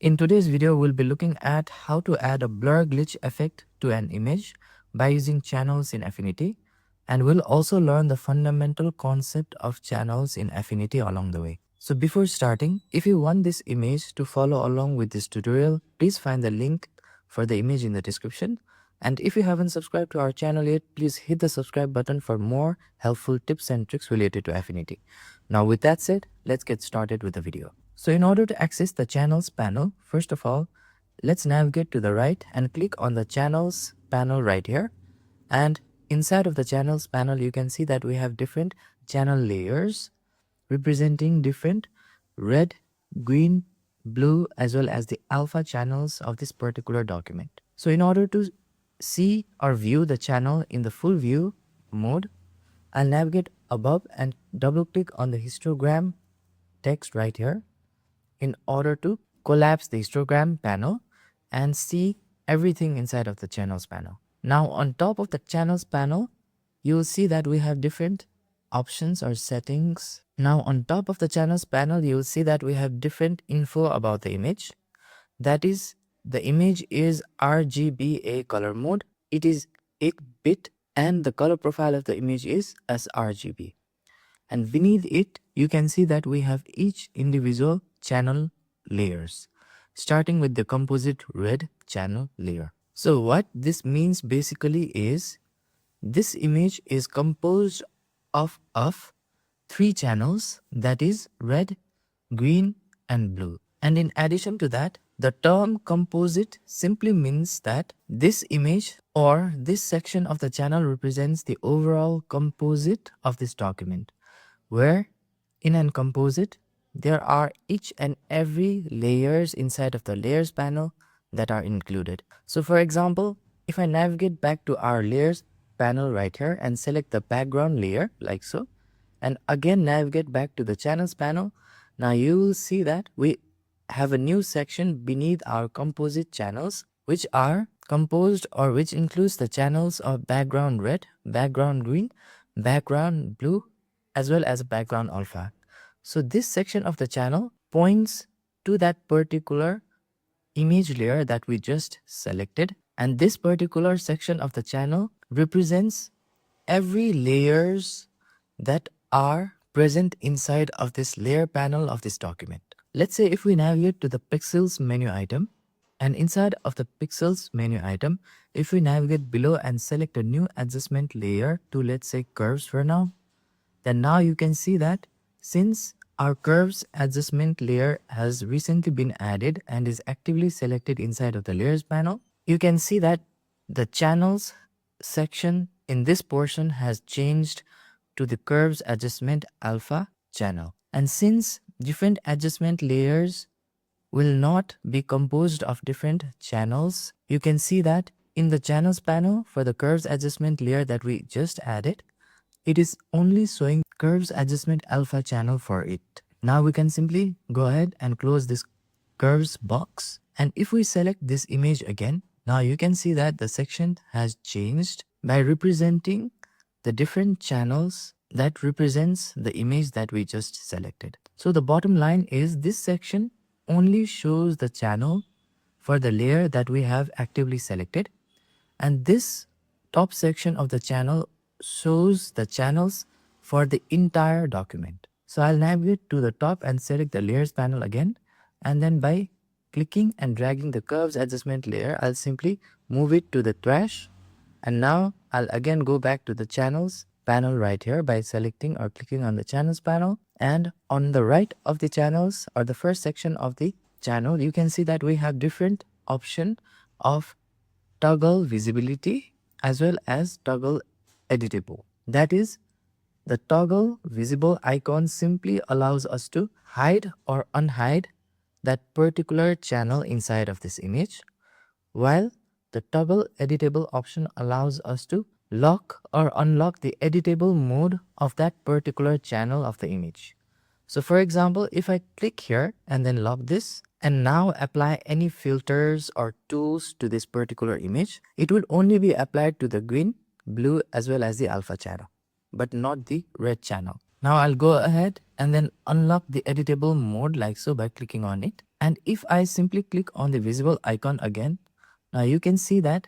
In today's video, we'll be looking at how to add a blur glitch effect to an image by using channels in Affinity, and we'll also learn the fundamental concept of channels in Affinity along the way. So before starting, if you want this image to follow along with this tutorial, please find the link for the image in the description. And if you haven't subscribed to our channel yet, please hit the subscribe button for more helpful tips and tricks related to Affinity. Now with that said, let's get started with the video. So in order to access the channels panel, first of all, let's navigate to the right and click on the channels panel right here. And inside of the channels panel, you can see that we have different channel layers representing different red, green, blue, as well as the alpha channels of this particular document. So in order to see or view the channel in the full view mode, I'll navigate above and double click on the histogram text right here in order to collapse the histogram panel and see everything inside of the channels panel. Now on top of the channels panel, you will see that we have different options or settings. Now on top of the channels panel, you will see that we have different info about the image. That is, the image is RGBA color mode. It is 8-bit and the color profile of the image is sRGB. And beneath it, you can see that we have each individual channel layers, starting with the composite red channel layer. So what this means basically is this image is composed of 3 channels, that is red, green and blue. And in addition to that, the term composite simply means that this image or this section of the channel represents the overall composite of this document, where in an composite, there are each and every layers inside of the layers panel that are included. So for example, if I navigate back to our layers panel right here and select the background layer like so, and again navigate back to the channels panel, now you will see that we have a new section beneath our composite channels, which are composed or which includes the channels of background red, background green, background blue, as well as background alpha. So this section of the channel points to that particular image layer that we just selected, and this particular section of the channel represents every layers that are present inside of this layer panel of this document. Let's say if we navigate to the pixels menu item, and inside of the pixels menu item, if we navigate below and select a new adjustment layer to, let's say, curves for now, then now you can see that since our curves adjustment layer has recently been added and is actively selected inside of the layers panel, you can see that the channels section in this portion has changed to the curves adjustment alpha channel. And since different adjustment layers will not be composed of different channels, you can see that in the channels panel for the curves adjustment layer that we just added, it is only showing curves adjustment alpha channel for it. Now we can simply go ahead and close this curves box. And if we select this image again, now you can see that the section has changed by representing the different channels that represents the image that we just selected. So the bottom line is this section only shows the channel for the layer that we have actively selected, and this top section of the channel shows the channels for the entire document. So I'll navigate to the top and select the layers panel again, and then by clicking and dragging the curves adjustment layer, I'll simply move it to the trash. And now I'll again go back to the channels panel right here by selecting or clicking on the channels panel, and on the right of the channels or the first section of the channel, you can see that we have different option of toggle visibility as well as toggle editable. That is, the toggle visible icon simply allows us to hide or unhide that particular channel inside of this image, while the toggle editable option allows us to lock or unlock the editable mode of that particular channel of the image. So for example, if I click here and then lock this and now apply any filters or tools to this particular image, it will only be applied to the green, blue as well as the alpha channel, but not the red channel. Now I'll go ahead and then unlock the editable mode like so by clicking on it. And if I simply click on the visible icon again, now you can see that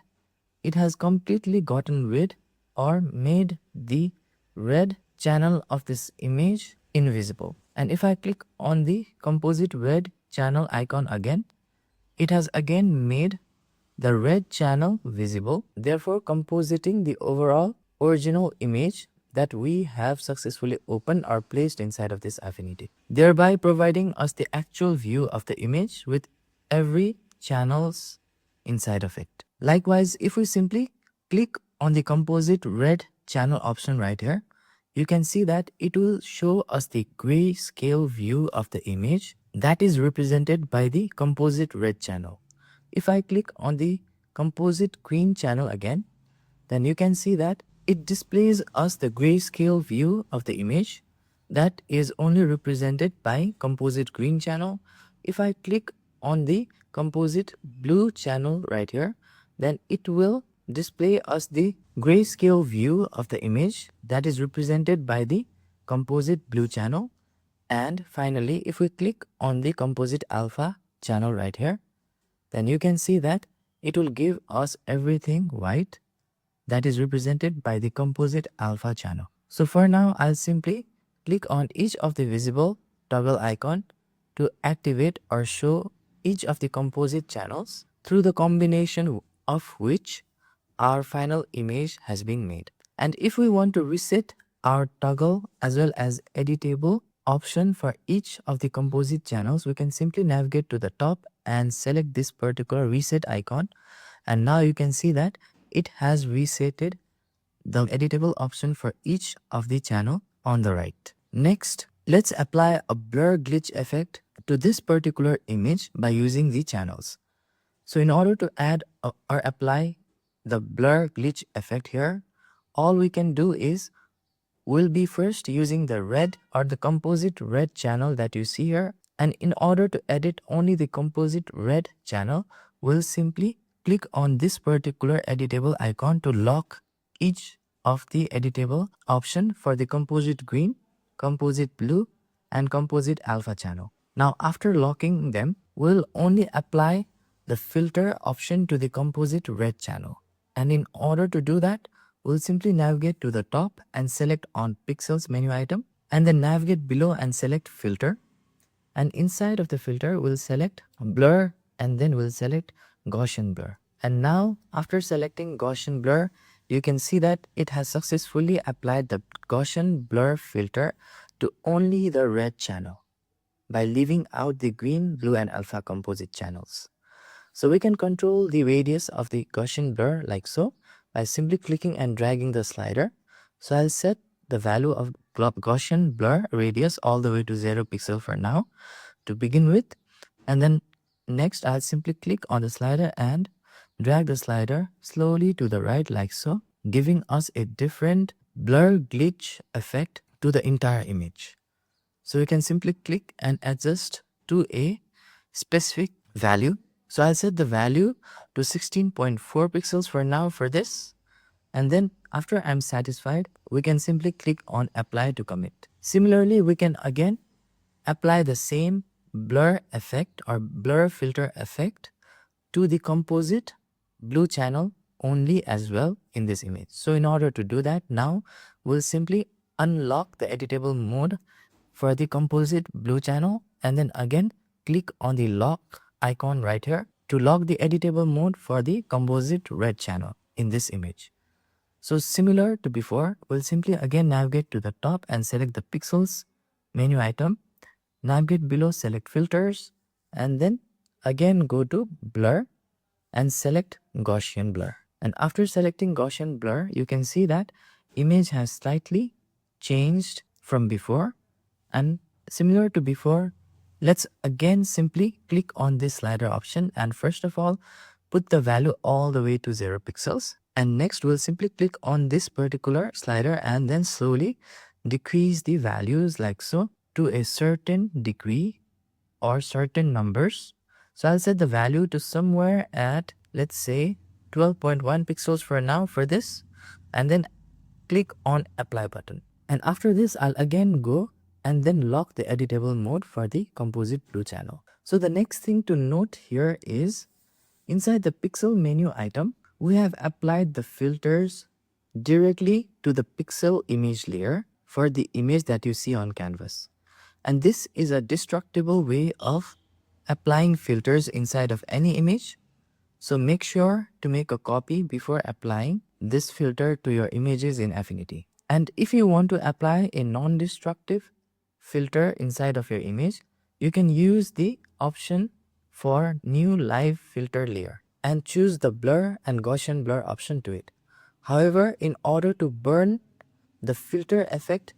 it has completely gotten rid or made the red channel of this image invisible. And if I click on the composite red channel icon again, it has again made the red channel visible, therefore compositing the overall original image that we have successfully opened or placed inside of this Affinity, thereby providing us the actual view of the image with every channels inside of it. Likewise, if we simply click on the composite red channel option right here, you can see that it will show us the grayscale view of the image that is represented by the composite red channel. If I click on the composite green channel again, then you can see that it displays us the grayscale view of the image that is only represented by composite green channel. If I click on the composite blue channel right here, then it will display us the grayscale view of the image that is represented by the composite blue channel. And finally, if we click on the composite alpha channel right here, then you can see that it will give us everything white that is represented by the composite alpha channel. So for now, I'll simply click on each of the visible toggle icon to activate or show each of the composite channels through the combination of which our final image has been made. And if we want to reset our toggle as well as editable option for each of the composite channels, we can simply navigate to the top and select this particular reset icon. And now you can see that it has resetted the editable option for each of the channel on the right. Next, let's apply a blur glitch effect to this particular image by using the channels. So in order to add or apply the blur glitch effect here, all we can do is we'll be first using the red or the composite red channel that you see here. And in order to edit only the composite red channel, we'll simply click on this particular editable icon to lock each of the editable option for the composite green, composite blue, and composite alpha channel. Now after locking them, we'll only apply the filter option to the composite red channel. And in order to do that, we'll simply navigate to the top and select on pixels menu item, and then navigate below and select filter. And inside of the filter, we'll select blur, and then we'll select Gaussian blur. And now after selecting Gaussian blur, you can see that it has successfully applied the Gaussian blur filter to only the red channel by leaving out the green, blue, and alpha composite channels. So we can control the radius of the Gaussian blur like so by simply clicking and dragging the slider. So I'll set the value of Gaussian blur radius all the way to 0 pixel for now to begin with. And then next I'll simply click on the slider and drag the slider slowly to the right like so, giving us a different blur glitch effect to the entire image. So you can simply click and adjust to a specific value. So I'll set the value to 16.4 pixels for now for this. And then after I'm satisfied, we can simply click on apply to commit. Similarly, we can again apply the same blur effect or blur filter effect to the composite blue channel only as well in this image. So in order to do that, now we'll simply unlock the editable mode for the composite blue channel, and then again click on the lock icon right here to lock the editable mode for the composite red channel in this image. So similar to before, we'll simply again navigate to the top and select the pixels menu item, navigate below, select filters, and then again go to blur and select Gaussian blur. And after selecting Gaussian blur, you can see that image has slightly changed from before. And similar to before, let's again simply click on this slider option and first of all, put the value all the way to 0 pixels. And next we'll simply click on this particular slider and then slowly decrease the values like so to a certain degree or certain numbers. So I'll set the value to somewhere at, let's say, 12.1 pixels for now for this, and then click on apply button. And after this, I'll again go and then lock the editable mode for the composite blue channel. So the next thing to note here is inside the pixel menu item, we have applied the filters directly to the pixel image layer for the image that you see on canvas. And this is a destructible way of applying filters inside of any image. So make sure to make a copy before applying this filter to your images in Affinity. And if you want to apply a non-destructive filter inside of your image, you can use the option for new live filter layer and choose the blur and Gaussian blur option to it. However, in order to burn the filter effect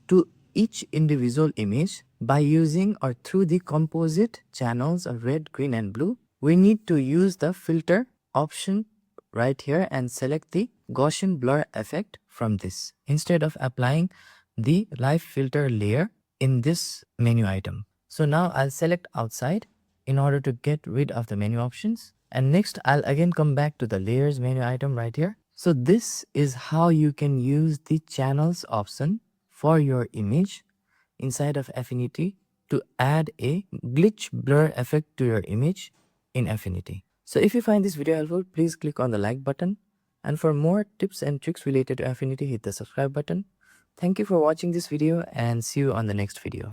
to each individual image by using or through the composite channels of red, green and blue, we need to use the filter option right here and select the Gaussian blur effect from this instead of applying the live filter layer in this menu item. So now I'll select outside in order to get rid of the menu options. And next I'll again come back to the layers menu item right here. So this is how you can use the channels option for your image inside of Affinity to add a glitch blur effect to your image in Affinity. So if you find this video helpful, please click on the like button. And for more tips and tricks related to Affinity, hit the subscribe button. Thank you for watching this video and see you on the next video.